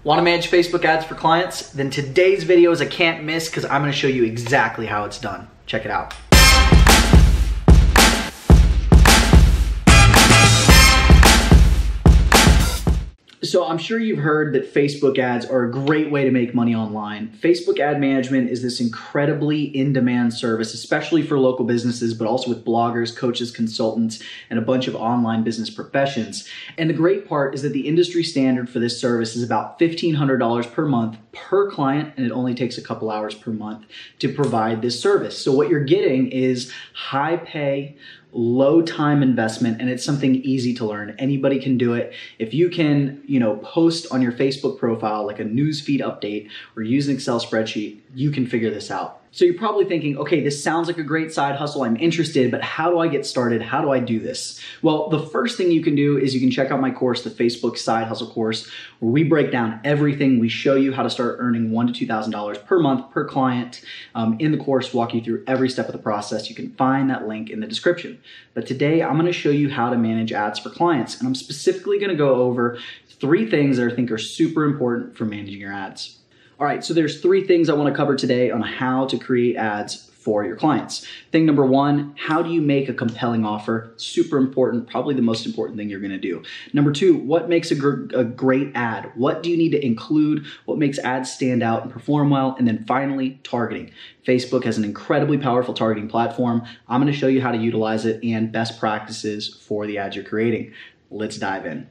Want to manage Facebook ads for clients? Then today's video is a can't miss because I'm going to show you exactly how it's done. Check it out. So I'm sure you've heard that Facebook ads are a great way to make money online. Facebook ad management is this incredibly in-demand service, especially for local businesses, but also with bloggers, coaches, consultants, and a bunch of online business professions. And the great part is that the industry standard for this service is about $1,500 per month per client, and it only takes a couple hours per month to provide this service. So what you're getting is high pay, low time investment, and it's something easy to learn. Anybody can do it. If you can, post on your Facebook profile like a newsfeed update or use an Excel spreadsheet, you can figure this out. So you're probably thinking, okay, this sounds like a great side hustle. I'm interested, but how do I get started? How do I do this? Well, the first thing you can do is you can check out my course, the Facebook Side Hustle course, where we break down everything. We show you how to start earning $1,000 to $2,000 per month per client. In the course, walk you through every step of the process. You can find that link in the description. But today, I'm going to show you how to manage ads for clients. And I'm specifically going to go over 3 things that I think are super important for managing your ads. All right, so there's 3 things I want to cover today on how to create ads for your clients. Thing number 1, how do you make a compelling offer? Super important, probably the most important thing you're going to do. Number 2, what makes a great ad? What do you need to include? What makes ads stand out and perform well? And then finally, targeting. Facebook has an incredibly powerful targeting platform. I'm going to show you how to utilize it and best practices for the ads you're creating. Let's dive in.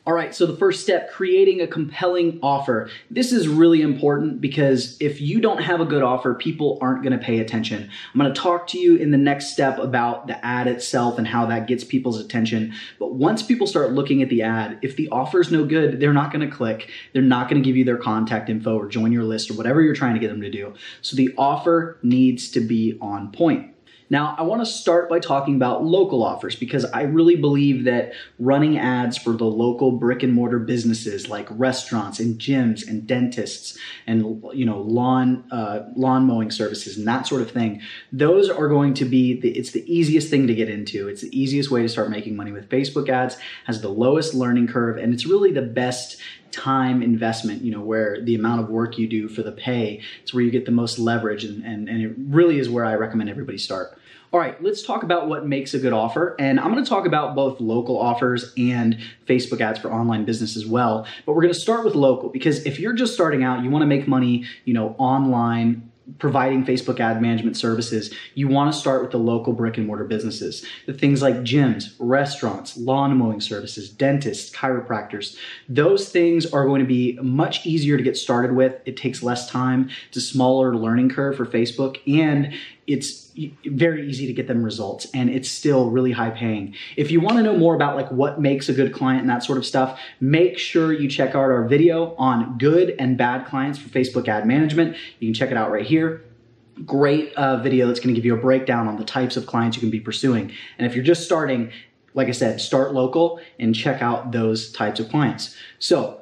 All right, so the first step, creating a compelling offer. This is really important because if you don't have a good offer, people aren't gonna pay attention. I'm gonna talk to you in the next step about the ad itself and how that gets people's attention. But once people start looking at the ad, if the offer's no good, they're not gonna click. They're not gonna give you their contact info or join your list or whatever you're trying to get them to do. So the offer needs to be on point. Now, I want to start by talking about local offers because I really believe that running ads for the local brick and mortar businesses like restaurants and gyms and dentists and lawn mowing services and that sort of thing, those are going to be it's the easiest thing to get into. It's the easiest way to start making money with Facebook ads, has the lowest learning curve, and it's really the best time investment, where the amount of work you do for the pay, it's where you get the most leverage, and it really is where I recommend everybody start. All right, let's talk about what makes a good offer. And I'm going to talk about both local offers and Facebook ads for online business as well. But we're going to start with local because if you're just starting out, you want to make money, online, providing Facebook ad management services, you want to start with the local brick and mortar businesses. The things like gyms, restaurants, lawn mowing services, dentists, chiropractors. Those things are going to be much easier to get started with. It takes less time. It's a smaller learning curve for Facebook, and it's very easy to get them results, and it's still really high paying. If you want to know more about what makes a good client and that sort of stuff, make sure you check out our video on good and bad clients for Facebook ad management. You can check it out right here. Great video that's going to give you a breakdown on the types of clients you can be pursuing. And if you're just starting, like I said, start local and check out those types of clients. So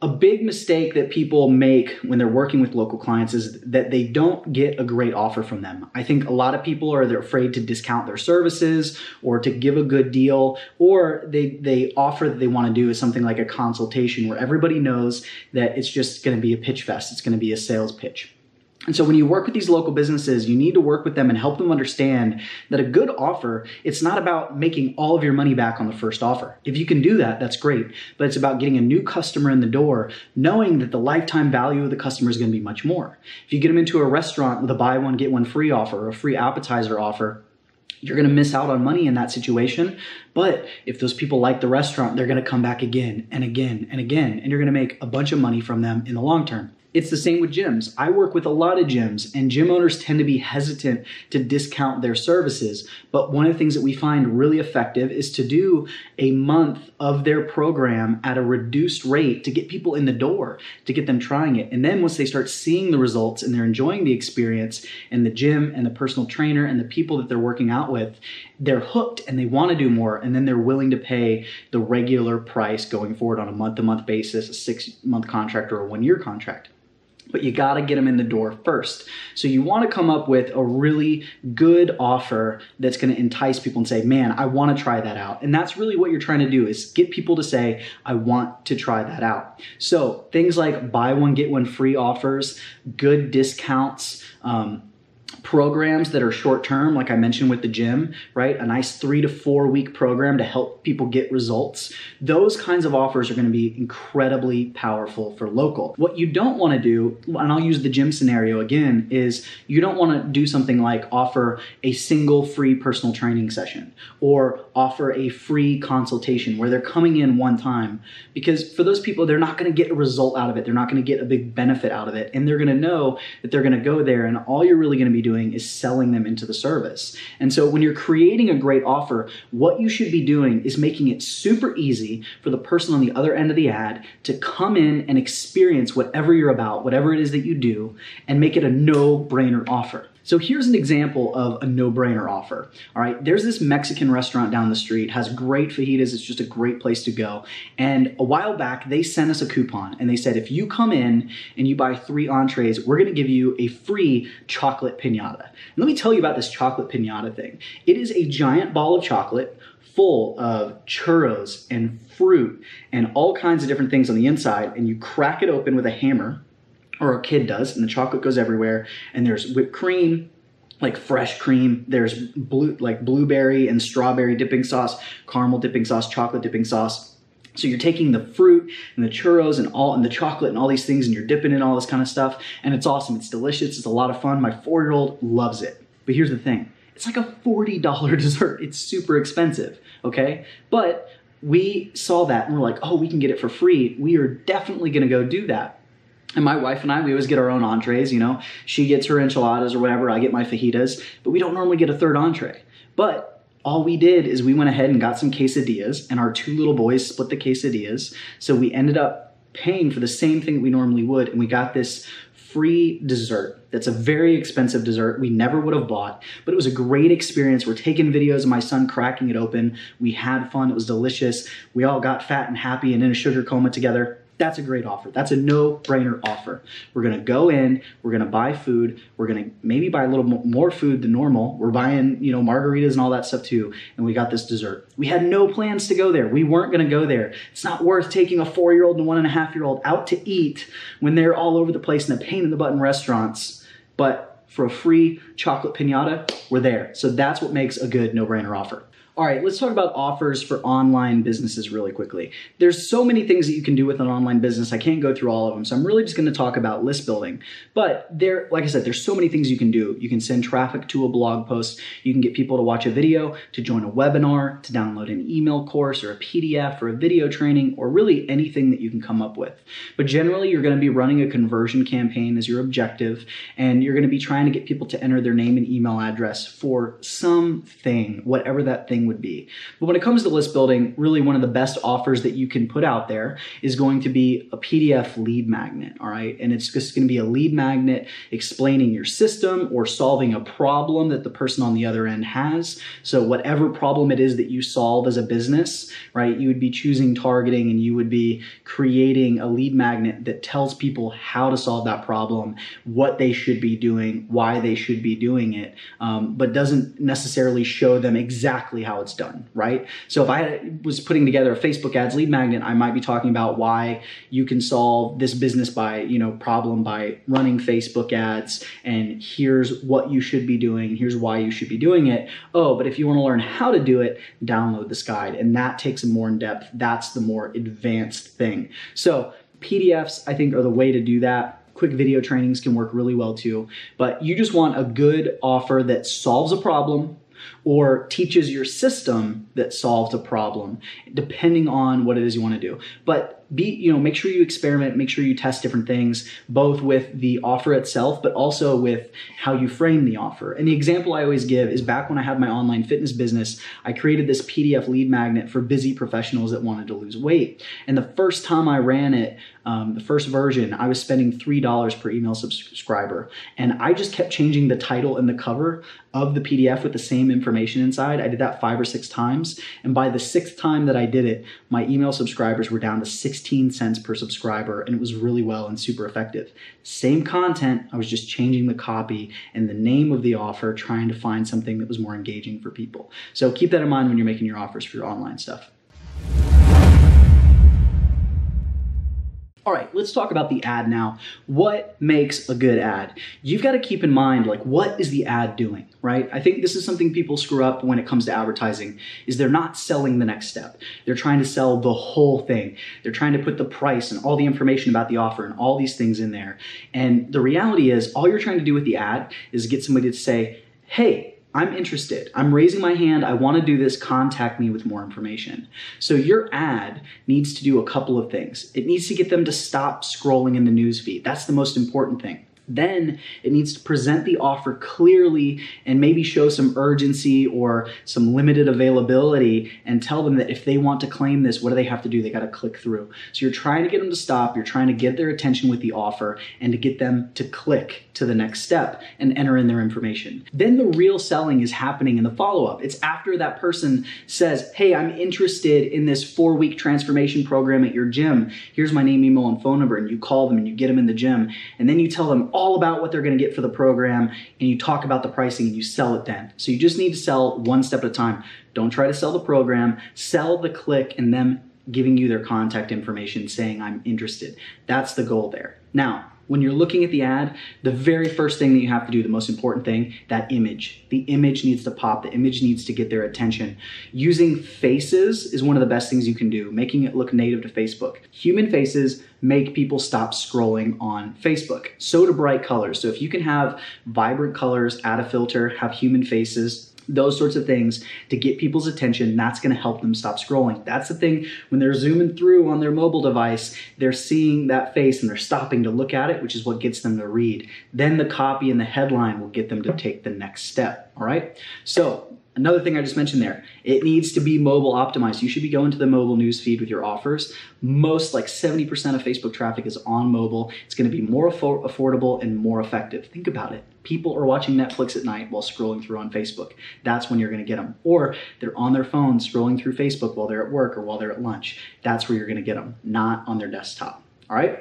a big mistake that people make when they're working with local clients is that they don't get a great offer from them. I think a lot of people they're afraid to discount their services or to give a good deal, or they offer that they want to do is something like a consultation where everybody knows that it's just going to be a pitch fest. It's going to be a sales pitch. And so when you work with these local businesses, you need to work with them and help them understand that a good offer, it's not about making all of your money back on the first offer. If you can do that, that's great. But it's about getting a new customer in the door, knowing that the lifetime value of the customer is going to be much more. If you get them into a restaurant with a buy one, get one free offer or a free appetizer offer, you're going to miss out on money in that situation. But if those people like the restaurant, they're going to come back again and again and again, and you're going to make a bunch of money from them in the long term. It's the same with gyms. I work with a lot of gyms, and gym owners tend to be hesitant to discount their services. But one of the things that we find really effective is to do a month of their program at a reduced rate to get people in the door, to get them trying it. And then once they start seeing the results and they're enjoying the experience and the gym and the personal trainer and the people that they're working out with, they're hooked and they want to do more. And then they're willing to pay the regular price going forward on a month-to-month basis, a 6-month contract or a 1-year contract. but you got to get them in the door first. So you want to come up with a really good offer that's going to entice people and say, man, I want to try that out. And that's really what you're trying to do, is get people to say, I want to try that out. So things like buy one, get one free offers, good discounts, programs that are short term, like I mentioned with the gym, right? A nice 3 to 4 week program to help people get results. Those kinds of offers are going to be incredibly powerful for local. What you don't want to do, and I'll use the gym scenario again, is you don't want to do something like offer a single free personal training session or offer a free consultation where they're coming in one time, because for those people, they're not going to get a result out of it. They're not going to get a big benefit out of it. And they're going to know that they're going to go there, and all you're really going to be doing is selling them into the service. And so when you're creating a great offer, what you should be doing is making it super easy for the person on the other end of the ad to come in and experience whatever you're about, whatever it is that you do, and make it a no-brainer offer. So here's an example of a no-brainer offer. All right, there's this Mexican restaurant down the street, has great fajitas. It's just a great place to go. And a while back, they sent us a coupon and they said, if you come in and you buy 3 entrees, we're gonna give you a free chocolate piñata. And let me tell you about this chocolate piñata thing. It is a giant ball of chocolate full of churros and fruit and all kinds of different things on the inside, and you crack it open with a hammer, or a kid does, and the chocolate goes everywhere, and there's whipped cream, like fresh cream, there's blueberry and strawberry dipping sauce, caramel dipping sauce, chocolate dipping sauce. So you're taking the fruit and the churros and the chocolate and all these things, and you're dipping in all this kind of stuff, and it's awesome. It's delicious. It's a lot of fun. My 4-year-old loves it. But here's the thing. It's like a $40 dessert. It's super expensive, okay? But we saw that and we're like, oh, we can get it for free. We are definitely gonna go do that. And my wife and I, we always get our own entrees, you know. She gets her enchiladas or whatever, I get my fajitas, but we don't normally get a third entree. But all we did is we went ahead and got some quesadillas, and our 2 little boys split the quesadillas. So we ended up paying for the same thing that we normally would, and we got this free dessert. That's a very expensive dessert we never would have bought, but it was a great experience. We're taking videos of my son cracking it open. We had fun, it was delicious. We all got fat and happy and in a sugar coma together. That's a great offer. That's a no-brainer offer. We're gonna go in, we're gonna buy food, we're gonna maybe buy a little more food than normal. We're buying, you know, margaritas and all that stuff too, and we got this dessert. We had no plans to go there. We weren't gonna go there. It's not worth taking a 4-year-old and a 1.5-year-old out to eat when they're all over the place in the pain-in-the-button restaurants. But for a free chocolate piñata, we're there. So that's what makes a good no-brainer offer. All right, let's talk about offers for online businesses really quickly. There's so many things that you can do with an online business. I can't go through all of them, so I'm really just gonna talk about list building. But like I said, there's so many things you can do. You can send traffic to a blog post. You can get people to watch a video, to join a webinar, to download an email course or a PDF or a video training, or really anything that you can come up with. But generally, you're gonna be running a conversion campaign as your objective, and you're gonna be trying to get people to enter their name and email address for something, whatever that thing would be. But when it comes to list building, really one of the best offers that you can put out there is going to be a PDF lead magnet, all right? And it's just gonna be a lead magnet explaining your system or solving a problem that the person on the other end has. So whatever problem it is that you solve as a business, right, you would be choosing targeting, and you would be creating a lead magnet that tells people how to solve that problem, what they should be doing, why they should be doing it, but doesn't necessarily show them exactly how it's done, right? So if I was putting together a Facebook ads lead magnet, I might be talking about why you can solve this business problem by running Facebook ads, and here's what you should be doing, here's why you should be doing it. Oh, but if you want to learn how to do it, download this guide. And that takes it more in depth. That's the more advanced thing. So PDFs, I think, are the way to do that. Quick video trainings can work really well too, but you just want a good offer that solves a problem or teaches your system that solved a problem, depending on what it is you want to do. But make sure you experiment, make sure you test different things, both with the offer itself, but also with how you frame the offer. And the example I always give is back when I had my online fitness business, I created this PDF lead magnet for busy professionals that wanted to lose weight. And the first time I ran it, the first version, I was spending $3 per email subscriber. And I just kept changing the title and the cover of the PDF with the same information information inside. I did that 5 or 6 times. And by the 6th time that I did it, my email subscribers were down to 16 cents per subscriber, and it was really well and super effective. Same content, I was just changing the copy and the name of the offer, trying to find something that was more engaging for people. So keep that in mind when you're making your offers for your online stuff. All right, let's talk about the ad now. What makes a good ad? You've got to keep in mind, like, what is the ad doing, right? I think this is something people screw up when it comes to advertising, is they're not selling the next step. They're trying to sell the whole thing. They're trying to put the price and all the information about the offer and all these things in there. And the reality is, all you're trying to do with the ad is get somebody to say, hey, I'm interested. I'm raising my hand. I want to do this. Contact me with more information. So your ad needs to do a couple of things. It needs to get them to stop scrolling in the newsfeed. That's the most important thing. Then it needs to present the offer clearly and maybe show some urgency or some limited availability and tell them that if they want to claim this, what do they have to do? They got to click through. So you're trying to get them to stop. You're trying to get their attention with the offer and to get them to click to the next step and enter in their information. Then the real selling is happening in the follow-up. It's after that person says, hey, I'm interested in this 4-week transformation program at your gym. Here's my name, email, and phone number. And you call them and you get them in the gym. And then you tell them all about what they're going to get for the program, and you talk about the pricing and you sell it then. So you just need to sell one step at a time. Don't try to sell the program, sell the click and them giving you their contact information saying I'm interested. That's the goal there. Now, when you're looking at the ad, the very first thing that you have to do, the most important thing, that image. The image needs to pop. The image needs to get their attention. Using faces is one of the best things you can do, making it look native to Facebook. Human faces make people stop scrolling on Facebook. So do bright colors. So if you can have vibrant colors, add a filter, have human faces, those sorts of things to get people's attention, that's going to help them stop scrolling. That's the thing, when they're zooming through on their mobile device, they're seeing that face and they're stopping to look at it, which is what gets them to read. Then the copy and the headline will get them to take the next step, all right? So another thing I just mentioned there, it needs to be mobile optimized. You should be going to the mobile news feed with your offers. Most, like 70% of Facebook traffic is on mobile. It's going to be more affordable and more effective. Think about it. People are watching Netflix at night while scrolling through on Facebook. That's when you're going to get them. Or they're on their phone scrolling through Facebook while they're at work or while they're at lunch. That's where you're going to get them, not on their desktop. All right?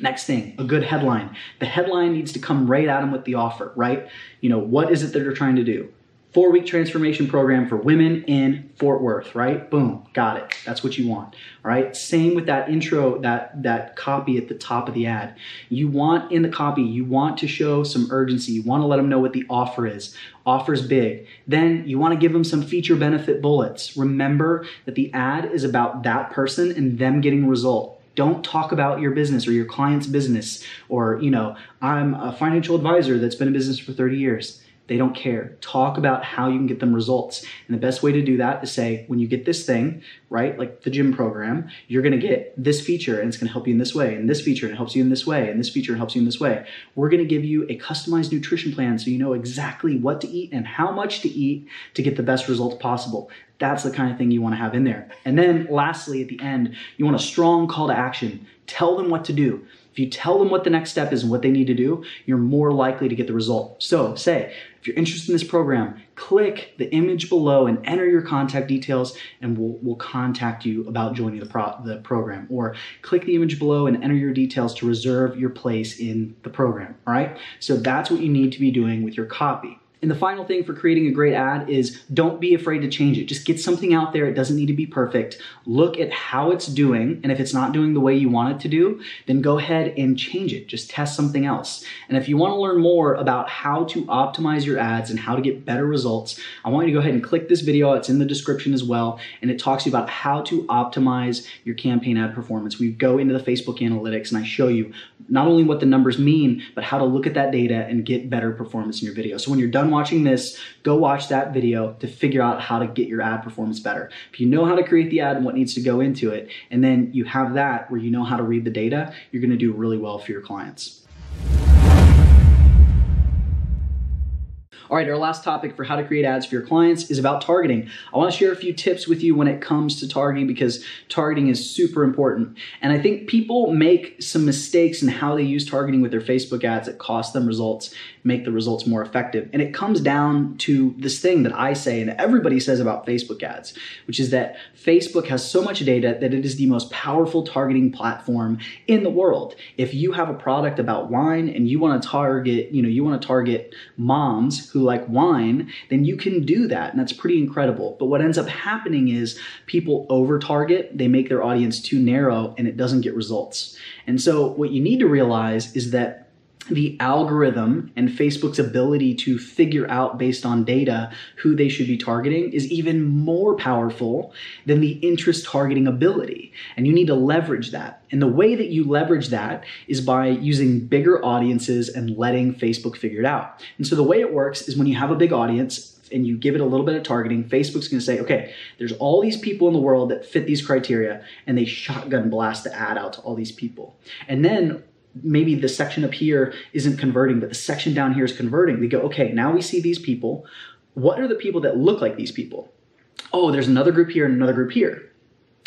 Next thing, a good headline. The headline needs to come right at them with the offer, right? You know, what is it that they're trying to do? 4-week transformation program for women in Fort Worth, right? Boom, got it. That's what you want, all right? Same with that intro, that copy at the top of the ad. You want in the copy, you want to show some urgency. You want to let them know what the offer is. Offer's big. Then you want to give them some feature benefit bullets. Remember that the ad is about that person and them getting a result. Don't talk about your business or your client's business or, you know, I'm a financial advisor that's been in business for 30 years. They don't care. Talk about how you can get them results. And the best way to do that is say, when you get this thing, right, like the gym program, you're going to get this feature and it's going to help you in this way, and this feature and it helps you in this way, and this feature and helps you in this way. We're going to give you a customized nutrition plan so you know exactly what to eat and how much to eat to get the best results possible. That's the kind of thing you want to have in there. And then lastly, at the end, you want a strong call to action. Tell them what to do. If you tell them what the next step is and what they need to do, you're more likely to get the result. So say, if you're interested in this program, click the image below and enter your contact details and we'll contact you about joining the program. Or click the image below and enter your details to reserve your place in the program, all right? So that's what you need to be doing with your copy. And the final thing for creating a great ad is don't be afraid to change it. Just get something out there. It doesn't need to be perfect. Look at how it's doing, and if it's not doing the way you want it to do, then go ahead and change it. Just test something else. And if you want to learn more about how to optimize your ads and how to get better results, I want you to go ahead and click this video. It's in the description as well, and it talks to you about how to optimize your campaign ad performance. We go into the Facebook analytics, and I show you not only what the numbers mean, but how to look at that data and get better performance in your video. So when you're done watching this, go watch that video to figure out how to get your ad performance better. If you know how to create the ad and what needs to go into it, and then you have that where you know how to read the data, you're going to do really well for your clients. All right, our last topic for how to create ads for your clients is about targeting. I want to share a few tips with you when it comes to targeting because targeting is super important. And I think people make some mistakes in how they use targeting with their Facebook ads that cost them results, make the results more effective. And it comes down to this thing that I say and everybody says about Facebook ads, which is that Facebook has so much data that it is the most powerful targeting platform in the world. If you have a product about wine and you want to target moms who like wine, then you can do that, and that's pretty incredible. But what ends up happening is people over-target, they make their audience too narrow, and it doesn't get results. And so what you need to realize is that the algorithm and Facebook's ability to figure out based on data who they should be targeting is even more powerful than the interest targeting ability. And you need to leverage that. And the way that you leverage that is by using bigger audiences and letting Facebook figure it out. And so the way it works is when you have a big audience and you give it a little bit of targeting, Facebook's gonna say, okay, there's all these people in the world that fit these criteria, and they shotgun blast the ad out to all these people. And then maybe the section up here isn't converting, but the section down here is converting. They go, okay, now we see these people. What are the people that look like these people? Oh, there's another group here and another group here.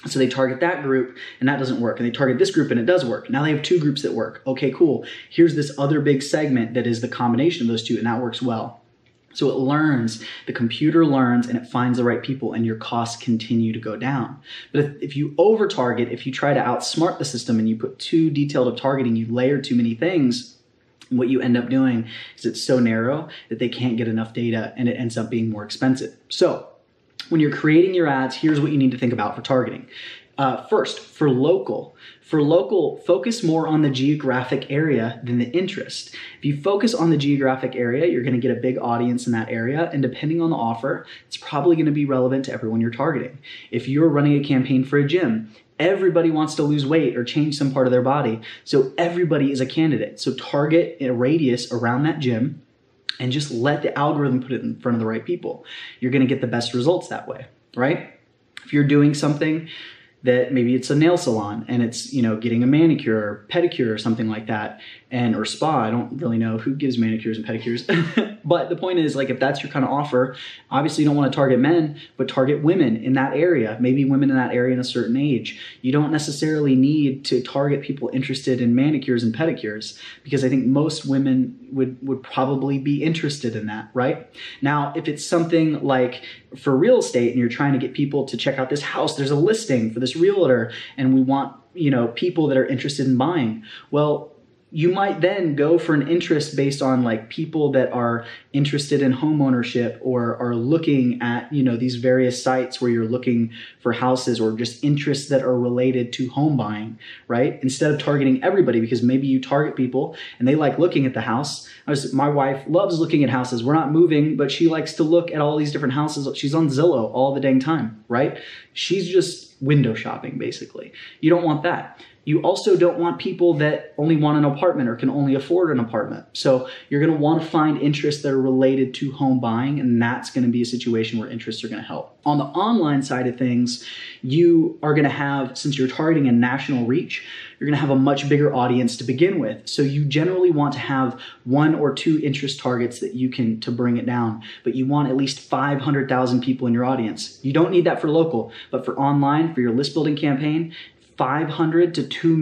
So they target that group and that doesn't work. And they target this group and it does work. Now they have two groups that work. Okay, cool. Here's this other big segment that is the combination of those two and that works well. So it learns, the computer learns, and it finds the right people, and your costs continue to go down. But if you over-target, if you try to outsmart the system and you put too detailed of targeting, you layer too many things, what you end up doing is it's so narrow that they can't get enough data, and it ends up being more expensive. So when you're creating your ads, here's what you need to think about for targeting. First, for local, focus more on the geographic area than the interest. If you focus on the geographic area, you're going to get a big audience in that area, and depending on the offer, it's probably going to be relevant to everyone you're targeting. If you're running a campaign for a gym, everybody wants to lose weight or change some part of their body, so everybody is a candidate. So target a radius around that gym and just let the algorithm put it in front of the right people. You're going to get the best results that way, right? If you're doing something that maybe it's a nail salon and it's, getting a manicure or pedicure or something like that, or spa. I don't really know who gives manicures and pedicures. But the point is, like, if that's your kind of offer, obviously you don't want to target men, but target women in that area, maybe women in that area in a certain age. You don't necessarily need to target people interested in manicures and pedicures, because I think most women would probably be interested in that, right? Now, if it's something like for real estate and you're trying to get people to check out this house, there's a listing for this realtor and we want, people that are interested in buying. Well, you might then go for an interest based on like people that are interested in home ownership or are looking at, these various sites where you're looking for houses, or just interests that are related to home buying, right? Instead of targeting everybody, because maybe you target people and they like looking at the house. My wife loves looking at houses. We're not moving, but she likes to look at all these different houses. She's on Zillow all the dang time, right? She's just window shopping, basically. You don't want that. You also don't want people that only want an apartment or can only afford an apartment. So you're going to want to find interests that are related to home buying, and that's going to be a situation where interests are going to help. On the online side of things, you are going to have, since you're targeting a national reach, you're going to have a much bigger audience to begin with. So you generally want to have 1 or 2 interest targets that you can to bring it down, but you want at least 500,000 people in your audience. You don't need that for local, but for online, for your list building campaign, 500,000 to 2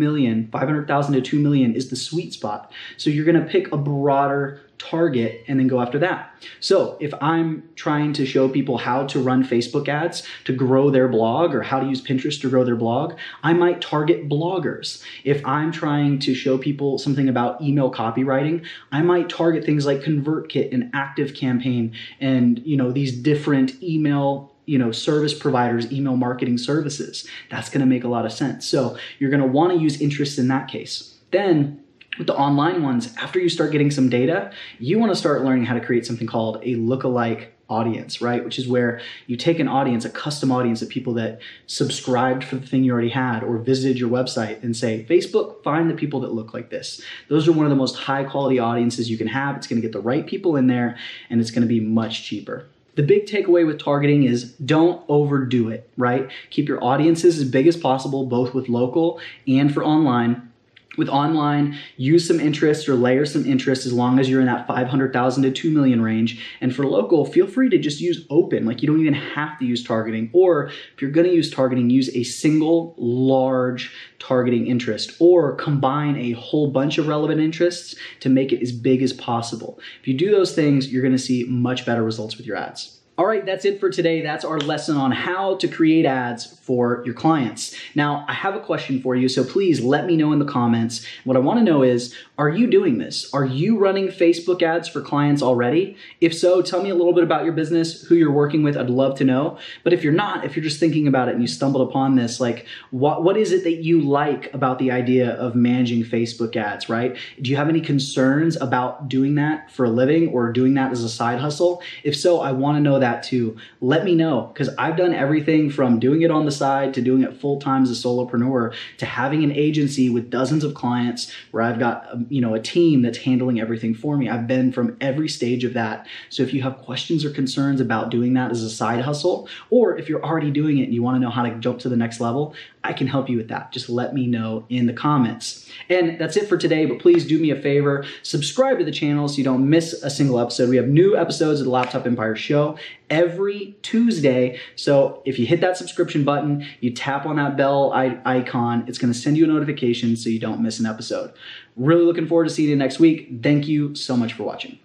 million is the sweet spot. So you're going to pick a broader target and then go after that. So if I'm trying to show people how to run Facebook ads to grow their blog, or how to use Pinterest to grow their blog, I might target bloggers. If I'm trying to show people something about email copywriting, I might target things like ConvertKit and ActiveCampaign and, these different email service providers, email marketing services. That's going to make a lot of sense. So you're going to want to use interest in that case. Then with the online ones, after you start getting some data, you want to start learning how to create something called a lookalike audience, right? Which is where you take an audience, a custom audience of people that subscribed for the thing you already had or visited your website, and say, Facebook, find the people that look like this. Those are one of the most high quality audiences you can have. It's going to get the right people in there, and it's going to be much cheaper. The big takeaway with targeting is don't overdo it, right? Keep your audiences as big as possible, both with local and for online. With online, use some interest or layer some interest as long as you're in that 500,000 to 2 million range. And for local, feel free to just use open. Like, you don't even have to use targeting. Or if you're gonna use targeting, use a single large targeting interest, or combine a whole bunch of relevant interests to make it as big as possible. If you do those things, you're gonna see much better results with your ads. All right, that's it for today. That's our lesson on how to create ads for your clients. Now, I have a question for you, so please let me know in the comments. What I want to know is, are you doing this? Are you running Facebook ads for clients already? If so, tell me a little bit about your business, who you're working with. I'd love to know. But if you're not, if you're just thinking about it and you stumbled upon this, like, what is it that you like about the idea of managing Facebook ads, right? Do you have any concerns about doing that for a living or doing that as a side hustle? If so, I want to know that too. Let me know, because I've done everything from doing it on the side to doing it full-time as a solopreneur to having an agency with dozens of clients where I've got a team that's handling everything for me. I've been from every stage of that. So if you have questions or concerns about doing that as a side hustle, or if you're already doing it and you want to know how to jump to the next level, I can help you with that. Just let me know in the comments. And that's it for today, but please do me a favor, subscribe to the channel so you don't miss a single episode. We have new episodes of the Laptop Empire Show every Tuesday. So if you hit that subscription button, you tap on that bell icon, it's gonna send you a notification so you don't miss an episode. Really looking forward to seeing you next week. Thank you so much for watching.